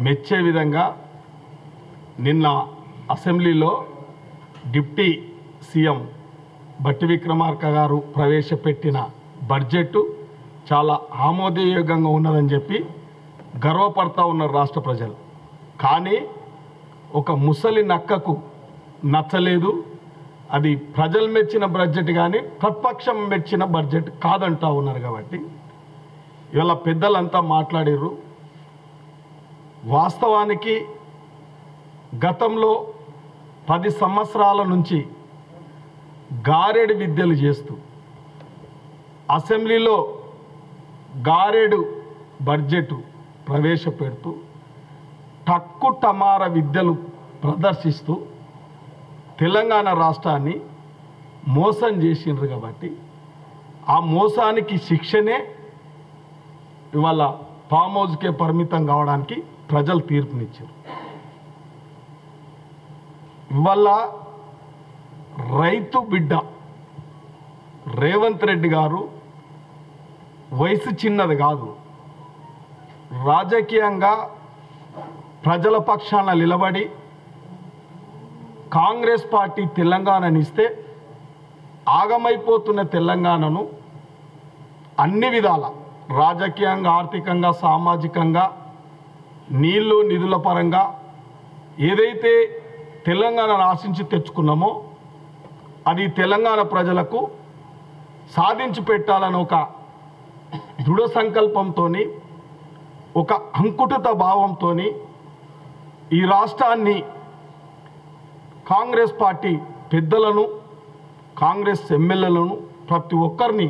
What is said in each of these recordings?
మెచ్చే విధంగా నిన్న అసెంబ్లీలో డిప్టీ సీఎం బట్టి విక్రమార్క గారు ప్రవేశపెట్టిన బడ్జెట్ చాలా ఆమోదయోగ్యంగా ఉన్నదని చెప్పి గర్వపడతా ఉన్నారు రాష్ట్ర ప్రజలు. కానీ ఒక ముసలి నక్కకు నచ్చలేదు. అది ప్రజలు మెచ్చిన బడ్జెట్ కానీ ప్రతిపక్షం మెచ్చిన బడ్జెట్ కాదంటా ఉన్నారు. కాబట్టి ఇవాళ పెద్దలంతా మాట్లాడారు. వాస్తవానికి గతంలో 10 సంవత్సరాల నుంచి గారెడు విద్యలు చేస్తూ అసెంబ్లీలో గారెడు బడ్జెట్ ప్రవేశపెడుతూ టక్కు టమార విద్యలు ప్రదర్శిస్తూ తెలంగాణ రాష్ట్రాన్ని మోసం చేసిండ్రు. కాబట్టి ఆ మోసానికి శిక్షనే ఇవాళ ఫామ్ హౌస్కే పరిమితం కావడానికి ప్రజలు తీర్పునిచ్చారు. ఇవాళ రైతు బిడ్డ రేవంత్ రెడ్డి గారు వయసు చిన్నది కాదు, రాజకీయంగా ప్రజల పక్షాన నిలబడి కాంగ్రెస్ పార్టీ తెలంగాణనిస్తే ఆగమైపోతున్న తెలంగాణను అన్ని విధాల రాజకీయంగా, ఆర్థికంగా, సామాజికంగా, నీళ్లు నిధుల పరంగా ఏదైతే తెలంగాణను ఆశించి తెచ్చుకున్నామో అది తెలంగాణ ప్రజలకు సాధించి పెట్టాలని ఒక దృఢ సంకల్పంతో, ఒక అంకుటిత భావంతో ఈ రాష్ట్రాన్ని కాంగ్రెస్ పార్టీ పెద్దలను, కాంగ్రెస్ ఎమ్మెల్యేలను ప్రతి ఒక్కరిని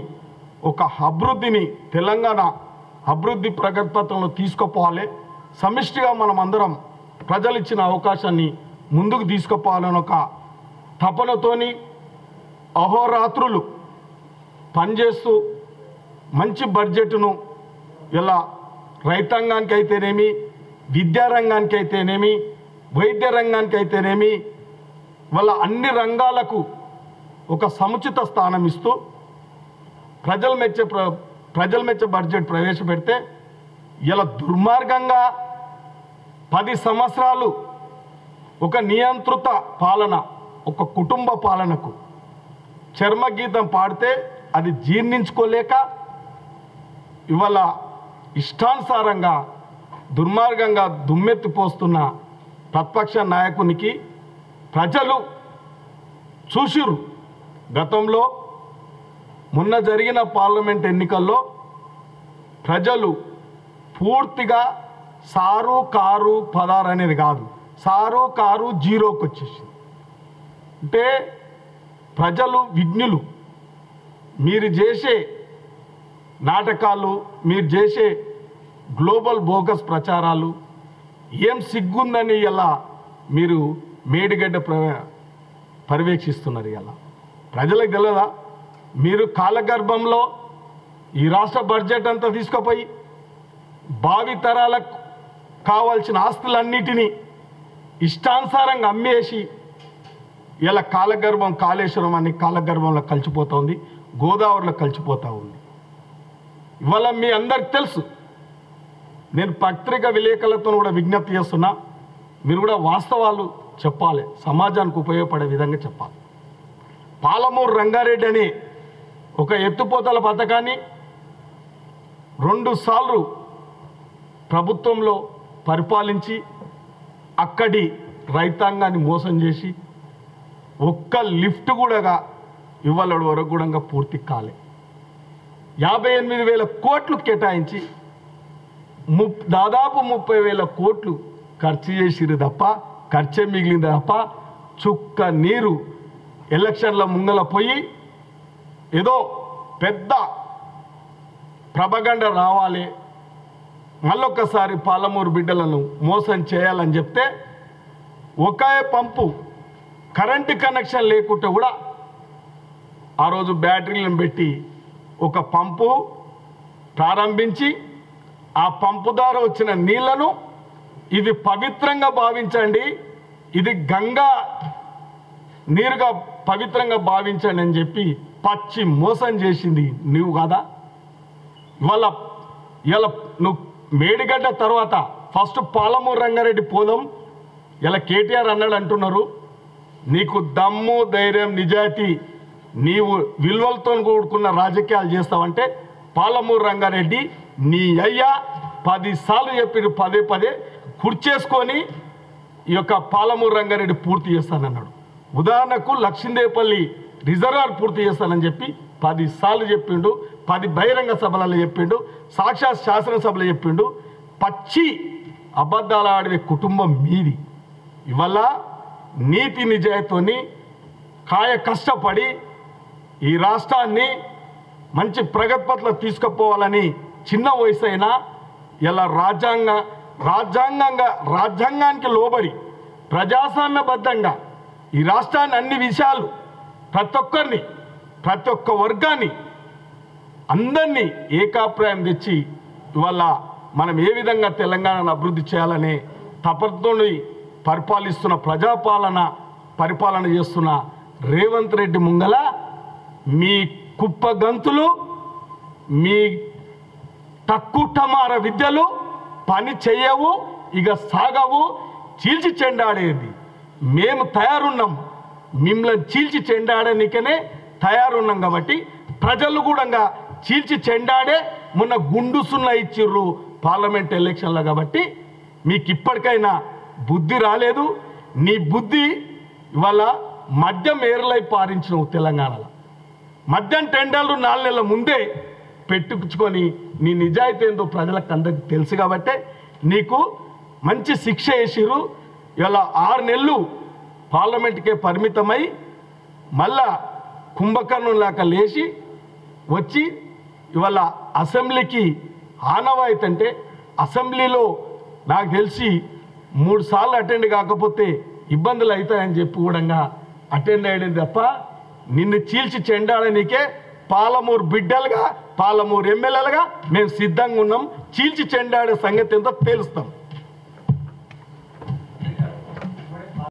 ఒక అభివృద్ధిని, తెలంగాణ అభివృద్ధి ప్రగతిపథంలో తీసుకుపోవాలి. సమిష్టిగా మనం అందరం ప్రజలు ఇచ్చిన అవకాశాన్ని ముందుకు తీసుకుపోవాలని ఒక తపనతోని అహోరాత్రులు పనిచేస్తూ మంచి బడ్జెట్ను ఇలా రైతాంగానికి అయితేనేమి, విద్యారంగానికి అయితేనేమి, వైద్య రంగానికి అయితేనేమి, వాళ్ళ అన్ని రంగాలకు ఒక సముచిత స్థానం ఇస్తూ ప్రజలు మెచ్చే బడ్జెట్ ప్రవేశపెడితే ఇలా దుర్మార్గంగా 10 సంవత్సరాలు ఒక నియంత్రిత పాలన, ఒక కుటుంబ పాలనకు చర్మగీతం పాడితే అది జీర్ణించుకోలేక ఇవాళ ఇష్టానుసారంగా దుర్మార్గంగా దుమ్మెత్తిపోస్తున్న ప్రతిపక్ష నాయకునికి ప్రజలు చూసిరు. గతంలో మొన్న జరిగిన పార్లమెంట్ ఎన్నికల్లో ప్రజలు పూర్తిగా సారు కారు పదారు అనేది కాదు, సారు కారు జీరోకి వచ్చేసింది. అంటే ప్రజలు విజ్ఞులు. మీరు చేసే నాటకాలు, మీరు చేసే గ్లోబల్ బోగస్ ప్రచారాలు ఏం సిగ్గుందని ఇలా మీరు మేడిగడ్డ పర్యవేక్షిస్తున్నారు. ఇలా ప్రజలకు తెలియదా? మీరు కాలగర్భంలో ఈ రాష్ట్ర బడ్జెట్ అంతా తీసుకుపోయి భావితరాలకు కావాల్సిన ఆస్తులన్నిటినీ ఇష్టానుసారంగా అమ్మేసి ఇలా కాలగర్భం, కాళేశ్వరం అని కాలగర్భంలో కలిసిపోతుంది, గోదావరిలో కలిసిపోతూ ఉంది. ఇవాళ మీ అందరికి తెలుసు. నేను పత్రికా విలేకరులతో కూడా విజ్ఞప్తి చేస్తున్నా, మీరు కూడా వాస్తవాలు చెప్పాలి, సమాజానికి ఉపయోగపడే విధంగా చెప్పాలి. పాలమూరు రంగారెడ్డి అని ఒక ఎత్తిపోతల పథకాన్ని 2 సార్లు ప్రభుత్వంలో పరిపాలించి అక్కడి రైతాంగాన్ని మోసం చేసి ఒక్క లిఫ్ట్ కూడా ఇవాళ వరకు కూడా పూర్తి కాలే. 58,000 కోట్లు కేటాయించి దాదాపు 30,000 కోట్లు ఖర్చు చేసిరు తప్ప, ఖర్చే మిగిలింది తప్ప చుక్క నీరు ఎలక్షన్ల ముంగల పోయి ఏదో పెద్ద ప్రభగండ రావాలి, మళ్ళొక్కసారి పాలమూరు బిడ్డలను మోసం చేయాలని చెప్తే ఒకే పంపు కరెంటు కనెక్షన్ లేకుంటే కూడా ఆ రోజు బ్యాటరీలను పెట్టి ఒక పంపు ప్రారంభించి ఆ పంపు ద్వారా వచ్చిన నీళ్లను ఇది పవిత్రంగా భావించండి, ఇది గంగా నీరుగా పవిత్రంగా భావించండి అని చెప్పి పచ్చి మోసం చేసింది నువ్వు కదా. ఇవాళ నువ్వు మేడిగడ్డ తర్వాత ఫస్ట్ పాలమూరు రంగారెడ్డి పోదాం. ఇలా కేటీఆర్ అన్నాడు అంటున్నారు, నీకు దమ్ము ధైర్యం నిజాయితీ నీవు విలువలతో కూడుకున్న రాజకీయాలు చేస్తావంటే పాలమూరు రంగారెడ్డి నీ అయ్యా 10 సార్లు చెప్పి పదే పదే కుర్చేసుకొని ఈ యొక్క పాలమూరు రంగారెడ్డి పూర్తి చేస్తానన్నాడు. ఉదాహరణకు లక్ష్మీదేపల్లి రిజర్వాయర్ పూర్తి చేస్తానని చెప్పి 10 సార్లు చెప్పిండు, 10 బహిరంగ సభలలో చెప్పిండు, సాక్షాత్ శాసనసభలో చెప్పిండు. పచ్చి అబద్ధాలు ఆడే కుటుంబం మీది. ఇవాళ నీతి నిజాయితీతోని కాయ కష్టపడి ఈ రాష్ట్రాన్ని మంచి ప్రగతి పట్ల తీసుకుపోవాలని చిన్న వయసు అయినా ఇలా రాజ్యాంగానికి లోబడి ప్రజాస్వామ్యబద్ధంగా ఈ రాష్ట్రాన్ని అన్ని విషయాలు ప్రతి ఒక్క వర్గాన్ని అందరినీ ఏకాభిప్రాయం తెచ్చి ఇవాళ మనం ఏ విధంగా తెలంగాణను అభివృద్ధి చేయాలనే తపనతోని పరిపాలిస్తున్న పరిపాలన చేస్తున్న రేవంత్ రెడ్డి ముంగల మీ కుప్పగంతులు, మీ తక్కుటమార విద్యలు పని చేయవు, ఇక సాగవు. చీల్చి చెండాడేది మేము తయారున్నాం, మిమ్మల్ని చీల్చి చెండాడనికనే తయారున్నాం. కాబట్టి ప్రజలు కూడా చీల్చి చెండాడే మొన్న గుండు సున్నా ఇచ్చిర్రు పార్లమెంట్ ఎలక్షన్లో. కాబట్టి మీకు ఇప్పటికైనా బుద్ధి రాలేదు. నీ బుద్ధి ఇవాళ మద్యం ఏర్లై పారించినవు. తెలంగాణలో మద్యం టెండర్లు 4 నెలల ముందే పెట్టుకుని నీ నిజాయితీ ఏందో ప్రజలకు అందరికీ తెలుసు. కాబట్టి నీకు మంచి శిక్ష వేసిరు. ఇలా 6 నెలలు పార్లమెంట్కే పరిమితమై మళ్ళా కుంభకర్ణులాగా లేచి వచ్చి ఇవాళ అసెంబ్లీకి ఆనవాయితీ అంటే అసెంబ్లీలో నాకు తెలిసి 3 సార్లు అటెండ్ కాకపోతే ఇబ్బందులు అవుతాయని చెప్పి కూడా అటెండ్ అయ్యేది తప్ప నిన్ను చీల్చి చెండాడనికే పాలమూరు బిడ్డలుగా పాలమూరు ఎమ్మెల్యేలుగా మేము సిద్ధంగా ఉన్నాం. చీల్చి చెండాడే సంగతి ఎంతో తెలుస్తాం.